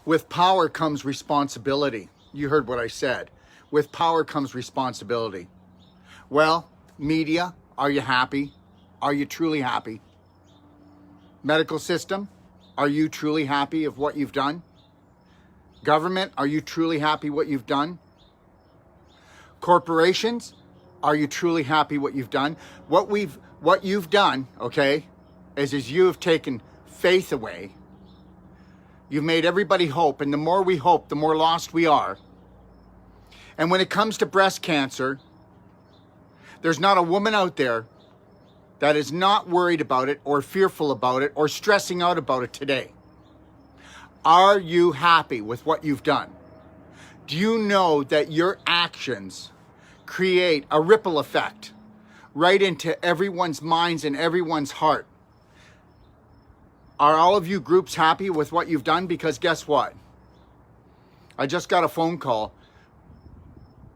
With power comes responsibility. You heard what I said. With power comes responsibility. Well, media, are you happy? Are you truly happy? Medical system, are you truly happy of what you've done? Government, are you truly happy what you've done? Corporations, are you truly happy what you've done? What you've done, okay, is you have taken faith away. You've made everybody hope, and the more we hope, the more lost we are. And when it comes to breast cancer, there's not a woman out there that is not worried about it or fearful about it or stressing out about it today. Are you happy with what you've done? Do you know that your actions create a ripple effect right into everyone's minds and everyone's heart? Are all of you groups happy with what you've done? Because guess what? I just got a phone call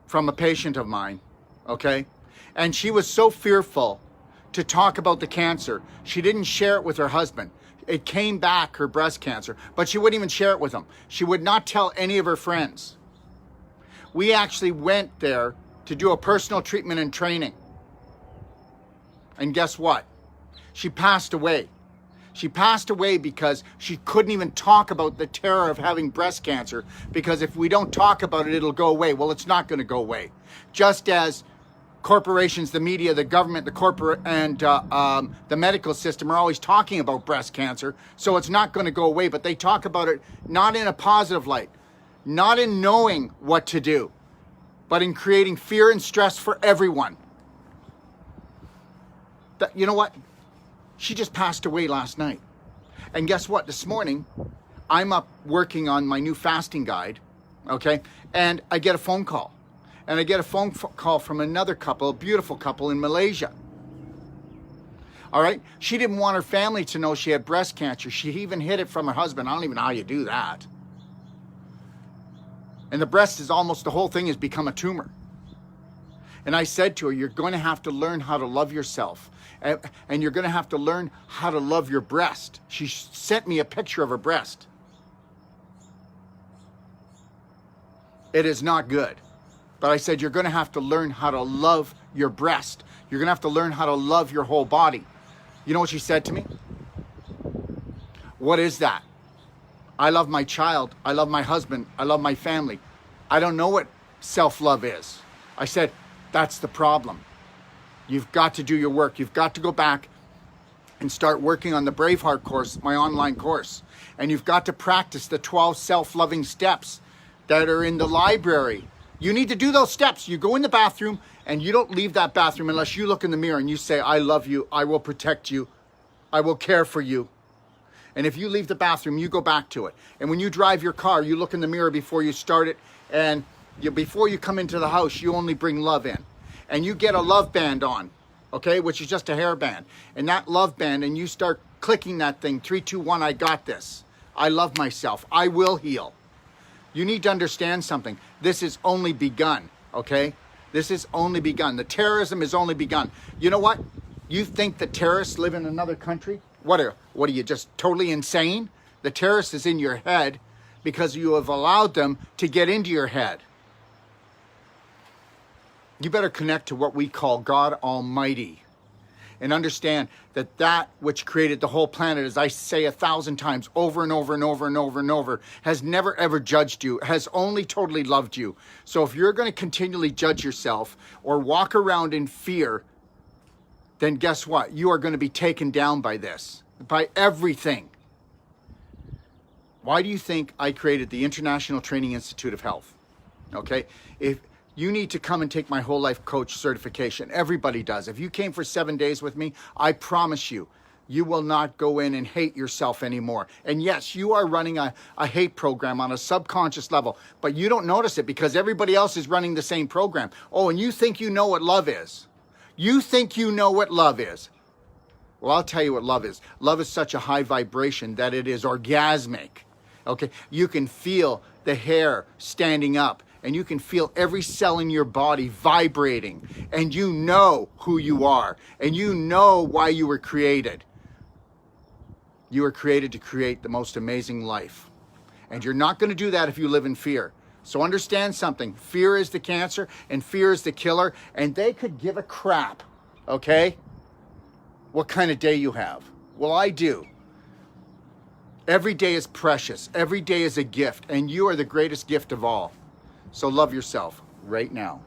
from a patient of mine, okay? And she was so fearful to talk about the cancer. She didn't share it with her husband. It came back, her breast cancer, but she wouldn't even share it with him. She would not tell any of her friends. We actually went there to do a personal treatment and training. And guess what? She passed away. She passed away because she couldn't even talk about the terror of having breast cancer, because if we don't talk about it, it'll go away. Well, it's not going to go away. Just as corporations, the media, the government, the corporate, and the medical system are always talking about breast cancer, so it's not going to go away. But they talk about it not in a positive light, not in knowing what to do, but in creating fear and stress for everyone. You know what? She just passed away last night. And guess what? This morning, I'm up working on my new fasting guide, okay? And I get a phone call. And I get a phone call from another couple, a beautiful couple in Malaysia. All right? She didn't want her family to know she had breast cancer. She even hid it from her husband. I don't even know how you do that. And the breast is almost, the whole thing has become a tumor. And I said to her, you're going to have to learn how to love yourself. And you're going to have to learn how to love your breast. She sent me a picture of her breast. It is not good. But I said, you're going to have to learn how to love your breast. You're going to have to learn how to love your whole body. You know what she said to me? What is that? I love my child. I love my husband. I love my family. I don't know what self-love is. I said, that's the problem. You've got to do your work. You've got to go back and start working on the Braveheart course, my online course. And you've got to practice the 12 self-loving steps that are in the library. You need to do those steps. You go in the bathroom and you don't leave that bathroom unless you look in the mirror and you say, I love you. I will protect you. I will care for you. And if you leave the bathroom, you go back to it. And when you drive your car, you look in the mirror before you start it. And before you come into the house, you only bring love in. And you get a love band on, okay, which is just a hairband. And that love band, and you start clicking that thing, 3, 2, 1, I got this. I love myself. I will heal. You need to understand something. This is only begun, okay? This is only begun. The terrorism is only begun. You know what? You think the terrorists live in another country? What are you, just totally insane? The terrorist is in your head because you have allowed them to get into your head. You better connect to what we call God Almighty and understand that that which created the whole planet, as I say 1,000 times over and over and over and over and over, has never ever judged you, has only totally loved you. So if you're going to continually judge yourself or walk around in fear, then guess what? You are going to be taken down by this, by everything. Why do you think I created the International Training Institute of Health? Okay? If you need to come and take my whole life coach certification. Everybody does. If you came for 7 days with me, I promise you, you will not go in and hate yourself anymore. And yes, you are running a hate program on a subconscious level, but you don't notice it because everybody else is running the same program. Oh, and you think you know what love is. You think you know what love is. Well, I'll tell you what love is. Love is such a high vibration that it is orgasmic. Okay, you can feel the hair standing up. And you can feel every cell in your body vibrating. And you know who you are. And you know why you were created. You were created to create the most amazing life. And you're not going to do that if you live in fear. So understand something. Fear is the cancer and fear is the killer. And they could give a crap, okay, what kind of day you have. Well, I do. Every day is precious. Every day is a gift. And you are the greatest gift of all. So love yourself right now.